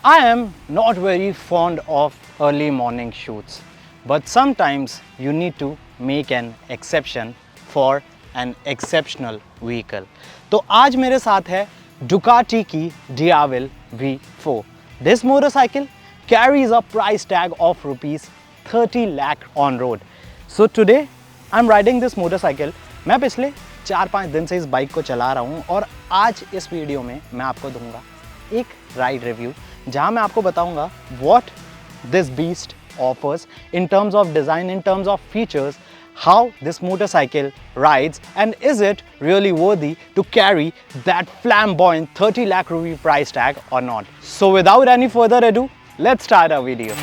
I am not very fond of early morning shoots, but sometimes you need to make an exception for an exceptional vehicle. तो आज मेरे साथ है Ducati की Diavel V4. This motorcycle carries a price tag of rupees 30 lakh on road. So today I'm riding this motorcycle. मैं पिछले 4-5 दिन से इस बाइक को चला रहा हूँ और आज इस वीडियो में मैं आपको दूंगा एक राइड रिव्यू जहाँ मैं आपको बताऊंगा what this beast offers in terms of design, in terms of features, how this motorcycle rides, and is it really worthy to carry that flamboyant 30 lakh rupee price tag or not. So without any further ado, let's start our video.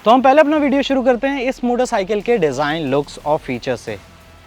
तो हम पहले अपना video शुरू करते हैं इस motorcycle के design, looks और फीचर्स से।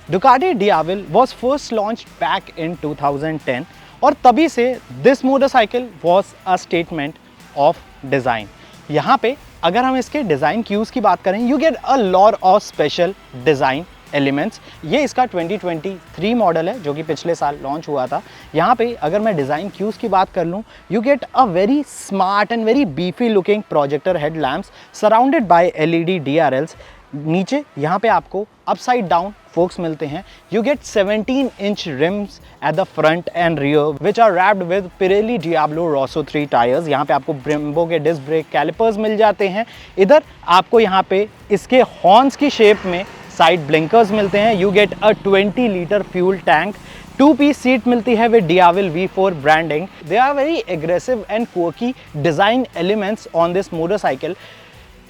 Ducati Diavel was first launched back in 2010 और तभी से this motorcycle was a statement of design. यहाँ पे अगर हम इसके डिज़ाइन क्यूज़ की बात करें, you get a lot of special design elements. ये इसका 2023 मॉडल है जो कि पिछले साल लॉन्च हुआ था। यहाँ पे अगर मैं डिज़ाइन क्यूज़ की बात कर लूँ, you get a very smart and very beefy looking projector headlamps surrounded by LED DRLs. नीचे यहाँ पे आपको अपसाइड डाउन फोक्स मिलते हैं। You get 17 inch rims at the front and rear which are wrapped with Pirelli Diablo Rosso 3 tires. यहाँ पे आपको Brembo के डिस्क ब्रेक कैलिपर्स मिल जाते हैं। इधर आपको यहाँ पे इसके हॉर्न्स की शेप में साइड ब्लिंकर्स मिलते हैं। You get a 20 litre fuel tank. 2-piece seat मिलती है with Diavel V4 branding. They are very aggressive and quirky design elements on this motorcycle.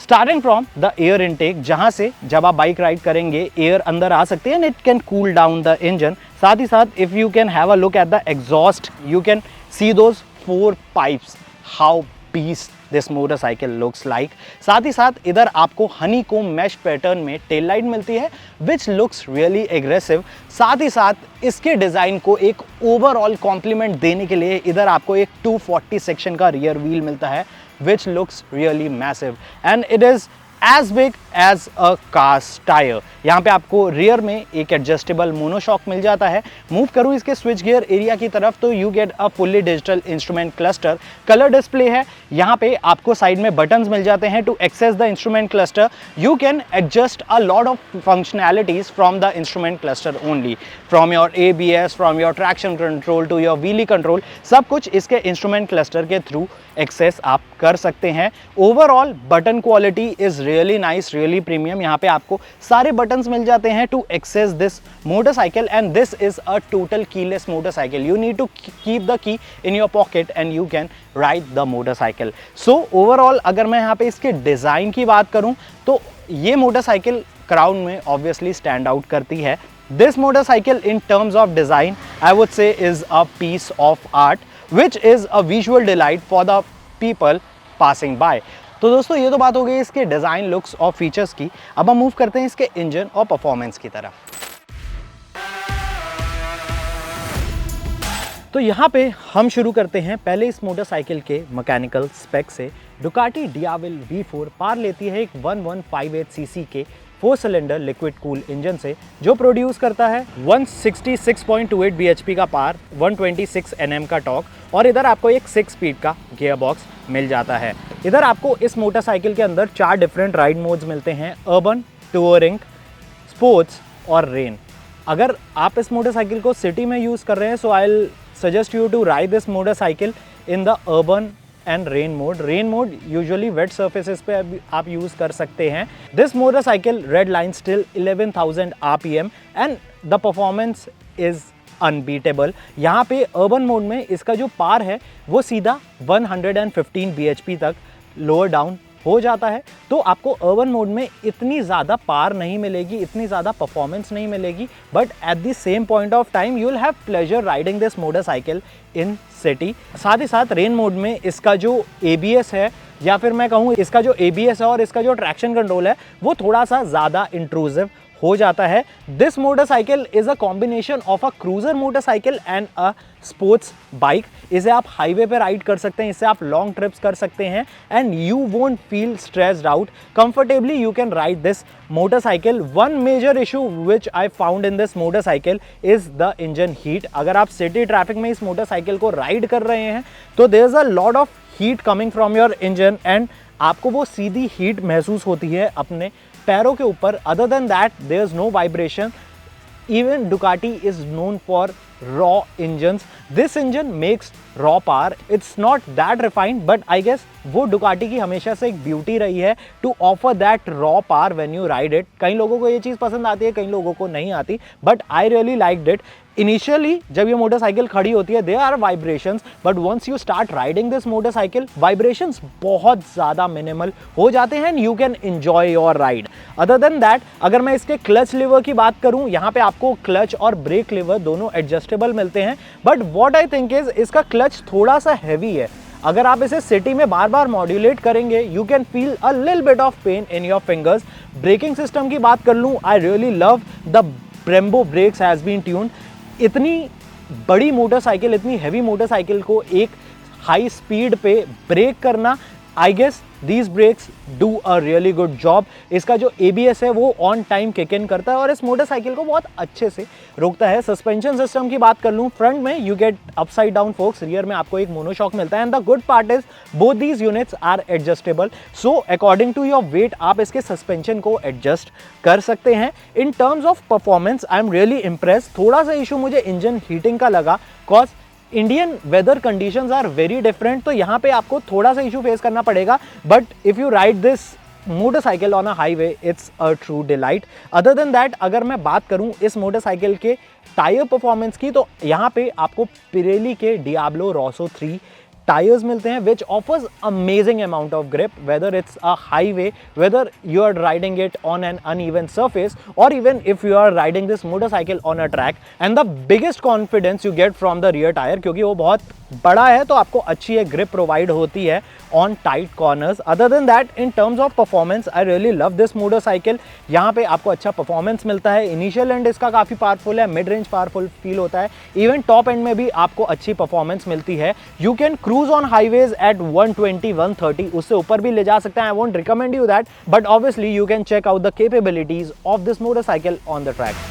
Starting from the air intake, जहाँ से जब आप bike ride करेंगे air अंदर आ सकते हैं and it can cool down the engine. साथ ही साथ if you can have a look at the exhaust, you can see those 4 pipes, how piece this motorcycle looks like. साथ ही साथ इधर आपको हनी कोम मैश पैटर्न में tail light मिलती है विच लुक्स रियली एग्रेसिव। साथ ही साथ इसके डिज़ाइन को एक ओवरऑल कॉम्प्लीमेंट देने के लिए इधर आपको एक 240 सेक्शन का रियर व्हील मिलता है which looks really massive and it is as big as a car's tire. यहाँ पे आपको रियर में एक एडजस्टेबल मोनोशॉक मिल जाता है। मूव करूँ इसके स्विच गियर एरिया की तरफ तो you get a fully digital instrument cluster. Colour display है। यहाँ पे आपको साइड में बटन्स मिल जाते हैं to access the instrument cluster. You can adjust a lot of functionalities from the instrument cluster only, from your ABS, from your traction control to your wheelie control, सब कुछ इसके इंस्ट्रूमेंट क्लस्टर के through access आप कर सकते हैं। Overall button quality is really nice, really premium. यहाँ पे आपको सारे बटन्स मिल जाते हैं to access this motorcycle and this is a total keyless motorcycle. You need to keep the key in your pocket and you can ride the motorcycle. So overall अगर मैं यहाँ पे इसके डिज़ाइन की बात करूँ तो ये मोटरसाइकिल क्राउड में ऑब्वियसली स्टैंड आउट करती है। This motorcycle in terms of design I would say is a piece of art which is a visual delight for the people passing by. तो दोस्तों ये तो बात हो गई इसके डिज़ाइन, लुक्स और फीचर्स की। अब हम मूव करते हैं इसके इंजन और परफॉर्मेंस की तरफ। तो यहाँ पे हम शुरू करते हैं पहले इस मोटरसाइकिल के मैकेनिकल स्पेक से। Ducati Diavel V4 पार लेती है एक 1158 सीसी के 4 सिलेंडर लिक्विड कूल इंजन से जो प्रोड्यूस करता है 166.28 bhp का पावर, 126 Nm का टॉर्क और इधर आपको एक 6 स्पीड का गियर बॉक्स मिल जाता है। इधर आपको इस मोटरसाइकिल के अंदर 4 डिफरेंट राइड मोड्स मिलते हैं, अर्बन, टूरिंग, स्पोर्ट्स और रेन। अगर आप इस मोटरसाइकिल को सिटी में यूज़ कर रहे हैं so I will suggest you to ride this motorcycle in the urban and rain mode. Rain mode usually wet surfaces पे आप यूज़ कर सकते हैं। This motorcycle red line still 11,000 RPM and the performance is unbeatable. यहाँ पे urban mode में इसका जो पार है वो सीधा 115 bhp तक लोअर डाउन हो जाता है। तो आपको अर्बन मोड में इतनी ज़्यादा पार नहीं मिलेगी, इतनी ज़्यादा परफॉर्मेंस नहीं मिलेगी, but at the same point of time you will have pleasure riding this motorcycle in city. साथ ही साथ रेन मोड में इसका जो ABS है या फिर मैं कहूँ इसका जो ABS है और इसका जो ट्रैक्शन कंट्रोल है वो थोड़ा सा ज़्यादा इंट्रूसिव हो जाता है। This motorcycle is a combination of a cruiser motorcycle and a sports bike. इसे आप हाईवे पे राइड कर सकते हैं, इससे आप लॉन्ग ट्रिप्स कर सकते हैं and you won't feel stressed out. Comfortably you can ride this motorcycle. One major issue which I found in this motorcycle is the engine heat. अगर आप सिटी ट्रैफिक में इस मोटरसाइकिल को राइड कर रहे हैं तो there is a lot of heat coming from your engine and आपको वो सीधी हीट महसूस होती है अपने पैरों के ऊपर। Other than that there is no vibration. Even Ducati is known for raw engines. This engine makes raw power. It's not that refined, but I guess वो Ducati की हमेशा से एक ब्यूटी रही है to offer that raw power when you ride it. कई लोगों को ये चीज़ पसंद आती है, कई लोगों को नहीं आती, but I really liked it. Initially जब ये मोटरसाइकिल खड़ी होती है there are vibrations, but once you start riding this motorcycle, vibrations बहुत ज़्यादा minimal हो जाते हैं and you can enjoy your ride. Other than that, अगर मैं इसके क्लच लीवर की बात करूं, यहाँ पे आपको क्लच और ब्रेक लीवर दोनों एडजस्टेबल मिलते हैं, but what I think is इसका क्लच थोड़ा सा हैवी है। अगर आप इसे सिटी में बार बार मॉड्यूलेट करेंगे you can feel a little bit of pain in your fingers. Braking system की बात कर लूँ, I really love the Brembo brakes has been tuned. इतनी बड़ी मोटरसाइकिल, इतनी हैवी मोटरसाइकिल को एक हाई स्पीड पे ब्रेक करना, I guess these brakes do a really good job. इसका जो ABS है वो ऑन टाइम किक इन करता है और इस मोटरसाइकिल को बहुत अच्छे से रोकता है। सस्पेंशन सिस्टम की बात कर लूँ, फ्रंट में you get upside down forks, rear में आपको एक मोनोशॉक मिलता है and the good part is both these units are adjustable. So according to your weight आप इसके सस्पेंशन को एडजस्ट कर सकते हैं। In terms of performance I am really impress. थोड़ा सा इशू मुझे इंजन हीटिंग का लगा, cause Indian weather conditions are very different, तो यहाँ पे आपको थोड़ा सा इशू फेस करना पड़ेगा, but if you ride this motorcycle on a highway it's a true delight. Other than that अगर मैं बात करूँ इस मोटरसाइकिल के टायर परफॉर्मेंस की, तो यहाँ पे आपको पिरेली के डियाब्लो रोसो 3 टायर्स मिलते हैं which offers amazing amount of grip whether it's a highway, whether you are riding it on an uneven surface or even if you are riding this motorcycle on a track. And the biggest confidence you get from the rear tire, क्योंकि वो बहुत बड़ा है तो आपको अच्छी एक grip provide होती है on tight corners. Other than that in terms of performance I really love this motorcycle. यहाँ पे आपको अच्छा performance मिलता है। Initial end इसका काफ़ी powerful है, mid range powerful feel होता है, even top end में भी आपको अच्छी performance मिलती है। You can cruise on highways at 120, 130, उससे ऊपर भी ले जा सकते हैं। I won't recommend you that, but obviously you can check out the capabilities of this motorcycle on the track.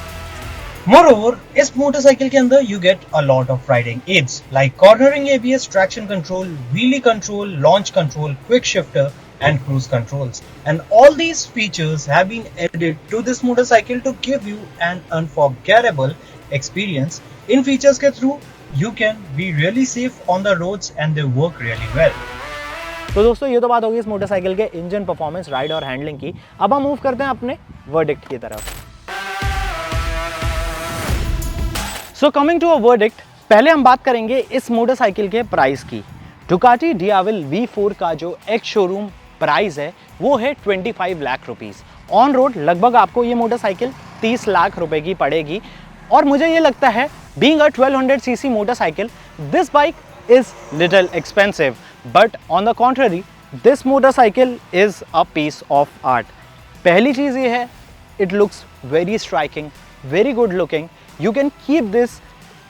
Moreover, इस मोटरसाइकिल के अंदर you get a lot of riding aids like cornering ABS, traction control, wheelie control, launch control, quick shifter and cruise controls. And all these features have been added to this motorcycle to give you an unforgettable experience. In features के through you can be really safe on the roads and they work really well. तो दोस्तों ये तो बात होगी इस motorcycle के engine performance, ride और हैंडलिंग की। अब हम मूव करते हैं अपने वर्डिक्ट की तरफ। So coming to a verdict, पहले हम बात करेंगे इस मोटरसाइकिल के प्राइस की। डुकाटी डियाविल V4 का जो एक्स शोरूम प्राइस है वो है 25 लाख रुपीज़। ऑन रोड लगभग आपको ये मोटरसाइकिल 30 लाख रुपए की पड़ेगी और मुझे ये लगता है being a 1200 CC motorcycle this bike is little expensive, but on the contrary this motorcycle is a piece of art. पहली चीज़ ये है it looks very striking, very good looking. You can keep this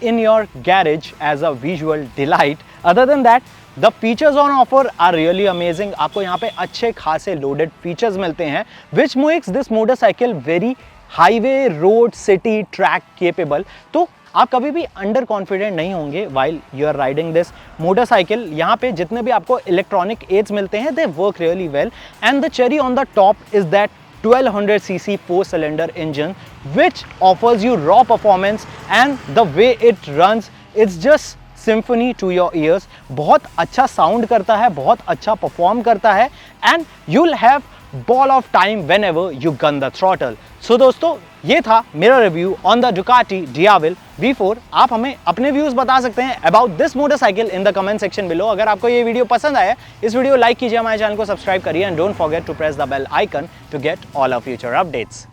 in your garage as a visual delight. Other than that, the features on offer are really amazing. आपको यहाँ पे अच्छे खासे loaded features मिलते हैं which makes this motorcycle very highway, road, city, track capable. तो आप कभी भी अंडर कॉन्फिडेंट नहीं होंगे while you are riding this motorcycle. यहाँ पे जितने भी आपको इलेक्ट्रॉनिक एड्स मिलते हैं they work really well. And the cherry on the top is that 1200cc 4-cylinder engine which offers you raw performance and the way it runs it's just symphony to your ears. बहुत अच्छा sound करता है, बहुत अच्छा perform करता है and you'll have ball of time whenever you gun the throttle. So दोस्तों ये था मेरा review on the Ducati Diavel V4। आप हमें अपने व्यूज बता सकते हैं about this motorcycle in the comment section below. अगर आपको ये वीडियो पसंद आया इस वीडियो लाइक कीजिए, हमारे चैनल को सब्सक्राइब करिए and don't forget to press the bell icon to get all our future updates.